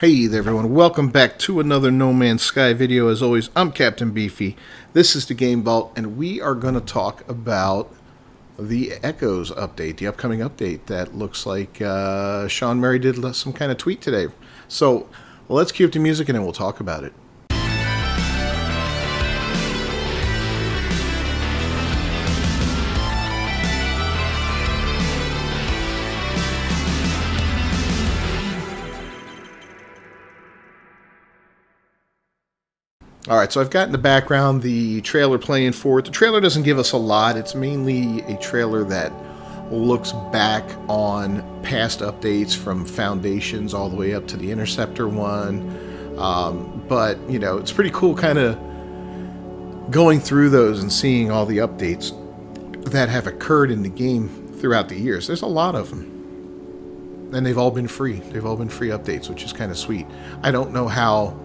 Hey there everyone, welcome back to another No Man's Sky video. As always, I'm Captain Beefy. This is the Game Vault, and we are going to talk about the Echoes update, the upcoming update that looks like Sean Murray did some kind of tweet today. So let's cue up the music and then we'll talk about it. Alright, so I've got in the background the trailer playing for it. The trailer doesn't give us a lot. It's mainly a trailer that looks back on past updates from Foundations all the way up to the Interceptor one. But, you know, it's pretty cool kind of going through those and seeing all the updates that have occurred in the game throughout the years. There's a lot of them. And they've all been free. They've all been free updates, which is kind of sweet. I don't know how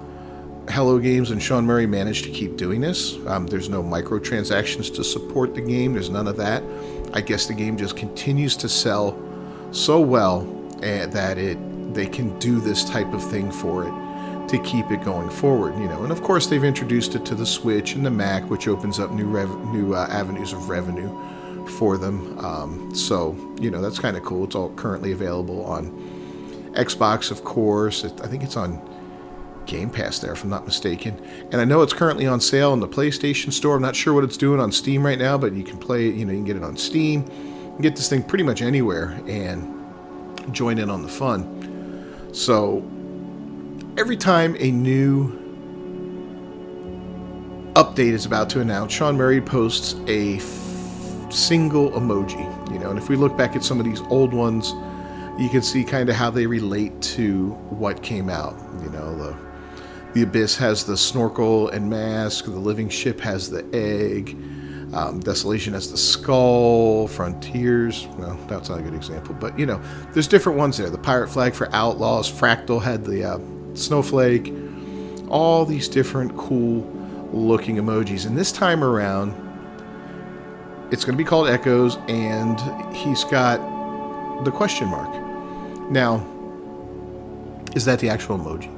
Hello Games and Sean Murray managed to keep doing this. There's no microtransactions to support the game. There's none of that. I guess the game just continues to sell so well that they can do this type of thing for it to keep it going forward. You know, and of course they've introduced it to the Switch and the Mac, which opens up new avenues of revenue for them. So you know, that's kind of cool. It's all currently available on Xbox, of course. I think it's on Game Pass there, if I'm not mistaken. And I know it's currently on sale in the PlayStation Store. I'm not sure what it's doing on Steam right now, but you can play it, you know, you can get it on Steam. You can get this thing pretty much anywhere and join in on the fun. So every time a new update is about to announce, Sean Murray posts a single emoji, you know, and if we look back at some of these old ones, you can see kind of how they relate to what came out. You know, the Abyss has the snorkel and mask, the Living Ship has the egg, Desolation has the skull, Frontiers, well, that's not a good example, but you know, there's different ones there. The Pirate Flag for Outlaws, Fractal had the snowflake, all these different cool looking emojis. And this time around, it's going to be called Echoes, and he's got the question mark. Now, is that the actual emoji?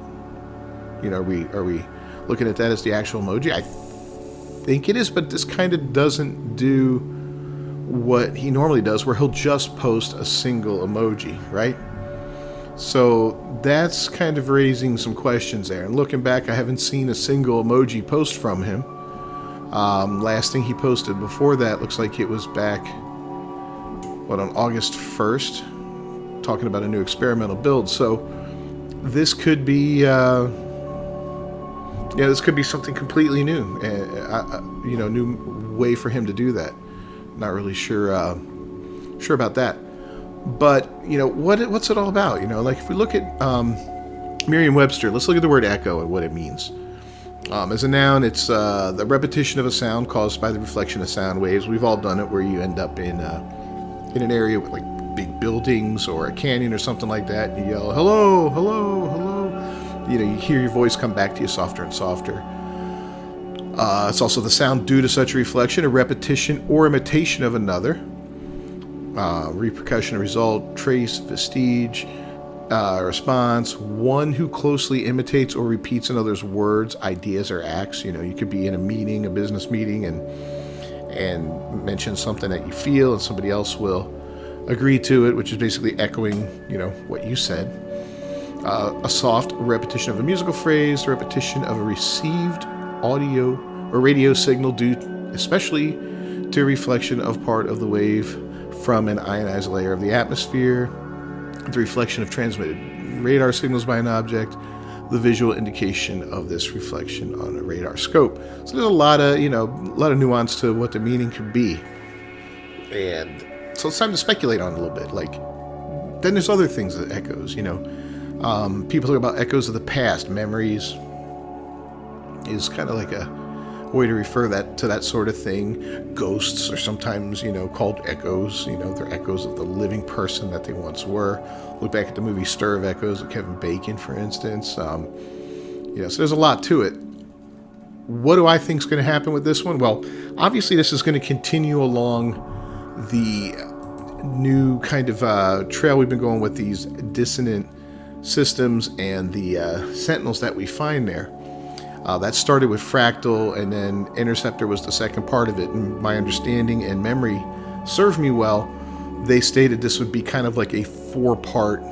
You know, are we looking at that as the actual emoji? I think it is, but this kind of doesn't do what he normally does, where he'll just post a single emoji, right? So that's kind of raising some questions there. And looking back, I haven't seen a single emoji post from him. Last thing he posted before that looks like it was back, on August 1st, talking about a new experimental build. So this could be, this could be something completely new. You know, new way for him to do that. Not really sure about that. But you know, what's it all about? You know, like if we look at Merriam-Webster, let's look at the word echo and what it means. As a noun, it's the repetition of a sound caused by the reflection of sound waves. We've all done it, where you end up in an area with like big buildings or a canyon or something like that, and you yell, hello, hello, hello. You know, you hear your voice come back to you softer and softer. It's also the sound due to such a reflection, a repetition or imitation of another. Repercussion, a result, trace, vestige, response, one who closely imitates or repeats another's words, ideas, or acts. You know, you could be in a meeting, a business meeting, and mention something that you feel, and somebody else will agree to it, which is basically echoing, you know, what you said. A soft repetition of a musical phrase, the repetition of a received audio or radio signal due especially to a reflection of part of the wave from an ionized layer of the atmosphere, the reflection of transmitted radar signals by an object, the visual indication of this reflection on a radar scope. So there's a lot of nuance to what the meaning could be. And so it's time to speculate on it a little bit. Like, then there's other things that echoes, you know. People talk about echoes of the past. Memories is kind of like a way to refer to that sort of thing. Ghosts are sometimes, you know, called echoes. You know, they're echoes of the living person that they once were. Look back at the movie Stir of Echoes with Kevin Bacon, for instance. You know, so there's a lot to it. What do I think is going to happen with this one? Well, obviously this is going to continue along the new kind of trail we've been going with, these dissonant systems and the sentinels that we find there. That started with Fractal, and then Interceptor was the second part of it. And my understanding and memory served me well. They stated this would be kind of like a 4-part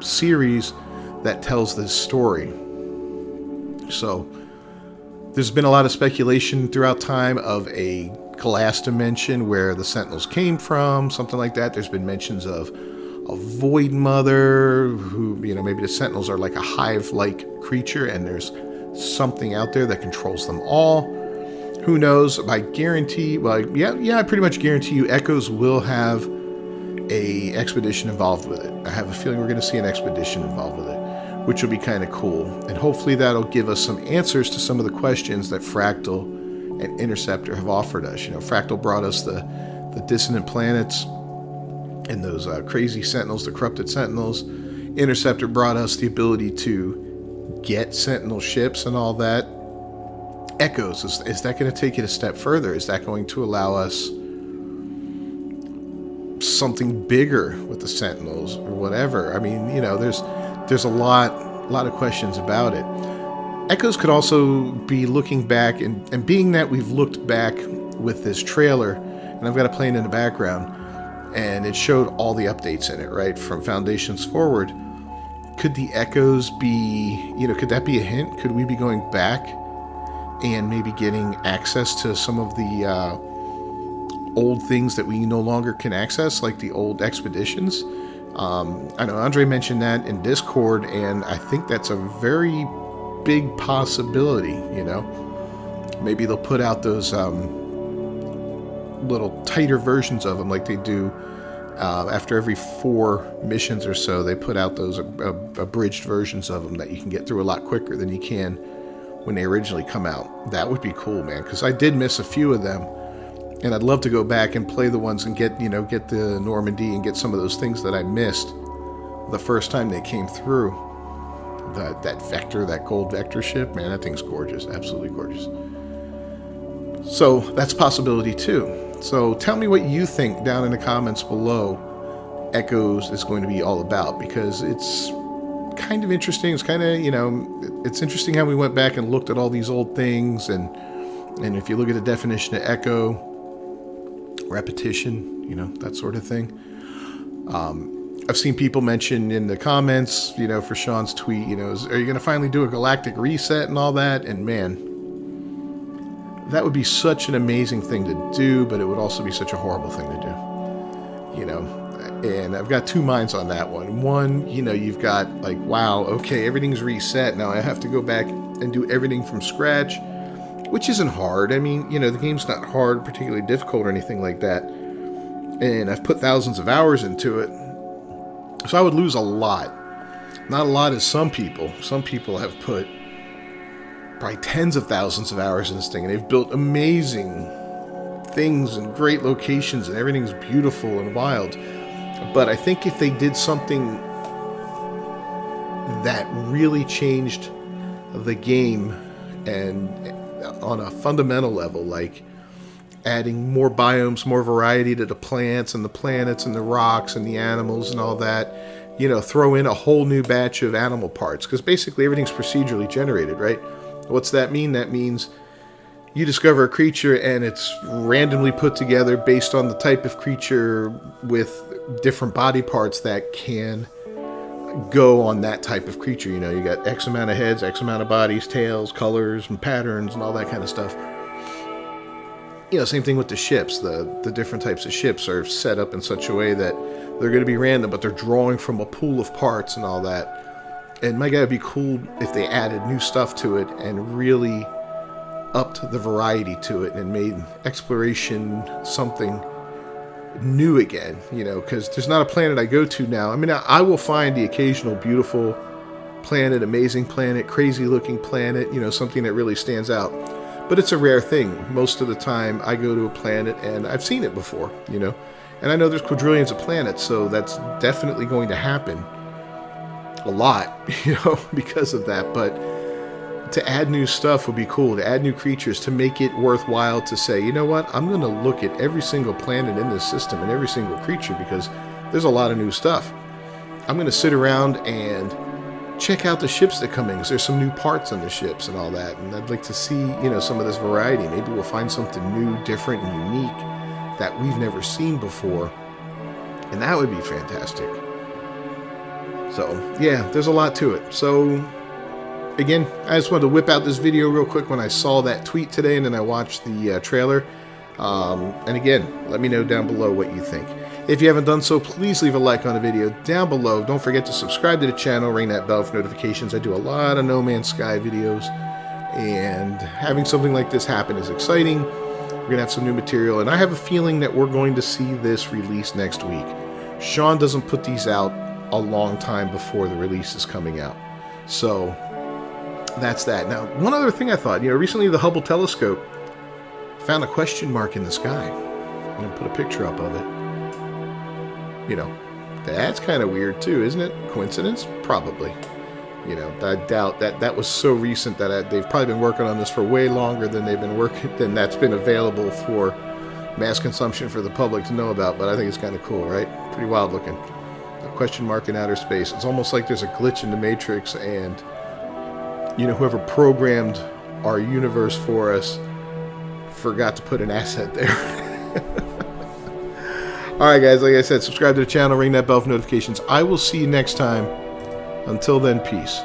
series that tells this story. So there's been a lot of speculation throughout time of a glass dimension where the Sentinels came from, something like that. There's been mentions of a Void Mother, who, maybe the Sentinels are like a hive-like creature, and there's something out there that controls them all. Who knows? I guarantee, I pretty much guarantee you Echoes will have a expedition involved with it. I have a feeling we're going to see an expedition involved with it, which will be kind of cool. And hopefully that'll give us some answers to some of the questions that Fractal and Interceptor have offered us. Fractal brought us the dissonant planets and those crazy Sentinels, the corrupted Sentinels. Interceptor brought us the ability to get Sentinel ships and all that. Echoes, is that going to take it a step further? Is that going to allow us something bigger with the Sentinels or whatever? I mean, there's a lot of questions about it. Echoes could also be looking back, and being that we've looked back with this trailer, and I've got it playing in the background, and it showed all the updates in it, right, from Foundations forward. Could the Echoes be, could that be a hint? Could we be going back and maybe getting access to some of the old things that we no longer can access, like the old expeditions? I know Andre mentioned that in Discord, and I think that's a very big possibility. Maybe they'll put out those little tighter versions of them, like they do after every 4 missions or so. They put out those abridged versions of them that you can get through a lot quicker than you can when they originally come out. That would be cool, man, because I did miss a few of them, and I'd love to go back and play the ones and get the Normandy and get some of those things that I missed the first time they came through. That Vector, that gold Vector ship, man, that thing's gorgeous, absolutely gorgeous. So that's a possibility too. So tell me what you think down in the comments below Echoes is going to be all about, because it's kind of interesting. It's kind of, it's interesting how we went back and looked at all these old things, and if you look at the definition of echo, repetition, that sort of thing. I've seen people mention in the comments, for Sean's tweet, are you going to finally do a galactic reset and all that? And man, that would be such an amazing thing to do, but it would also be such a horrible thing to do, and I've got 2 minds on that one. One, you've got like, wow, okay, everything's reset. Now I have to go back and do everything from scratch, which isn't hard. I mean, the game's not hard, particularly difficult or anything like that. And I've put thousands of hours into it. So I would lose a lot. Not a lot as some people. Some people have put probably tens of thousands of hours in this thing, and they've built amazing things and great locations, and everything's beautiful and wild. But I think if they did something that really changed the game, and on a fundamental level, like adding more biomes, more variety to the plants and the planets and the rocks and the animals and all that, throw in a whole new batch of animal parts, because basically everything's procedurally generated, right? What's that mean? That means you discover a creature and it's randomly put together based on the type of creature with different body parts that can go on that type of creature. You got X amount of heads, X amount of bodies, tails, colors, and patterns, and all that kind of stuff. Same thing with the ships. The different types of ships are set up in such a way that they're going to be random, but they're drawing from a pool of parts and all that. And my God, it'd be cool if they added new stuff to it and really upped the variety to it and made exploration something new again, because there's not a planet I go to now. I mean, I will find the occasional beautiful planet, amazing planet, crazy looking planet, something that really stands out. But it's a rare thing. Most of the time I go to a planet and I've seen it before, and I know there's quadrillions of planets, so that's definitely going to happen a lot, because of that. But to add new stuff would be cool, to add new creatures, to make it worthwhile to say, you know what, I'm going to look at every single planet in this system and every single creature, because there's a lot of new stuff. I'm going to sit around and check out the ships that come in, because there's some new parts on the ships and all that, and I'd like to see, you know, some of this variety. Maybe we'll find something new, different, and unique that we've never seen before, and that would be fantastic. So yeah, there's a lot to it. So again, I just wanted to whip out this video real quick when I saw that tweet today, and then I watched the trailer. And again, let me know down below what you think. If you haven't done so, please leave a like on the video down below. Don't forget to subscribe to the channel, ring that bell for notifications. I do a lot of No Man's Sky videos, and having something like this happen is exciting. We're going to have some new material, and I have a feeling that we're going to see this released next week. Sean doesn't put these out a long time before the release is coming out. So that's that. Now, one other thing I thought, you know, recently the Hubble telescope found a question mark in the sky. I'm going to put a picture up of it. You know, that's kind of weird too, isn't it? Coincidence? Probably. You know, I doubt that was so recent that they've probably been working on this for way longer than they've been working, than that's been available for mass consumption for the public to know about. But I think it's kind of cool, right? Pretty wild looking. A question mark in outer space. It's almost like there's a glitch in the Matrix, and you know, whoever programmed our universe for us forgot to put an asset there. Alright guys, like I said, subscribe to the channel, ring that bell for notifications. I will see you next time. Until then, peace.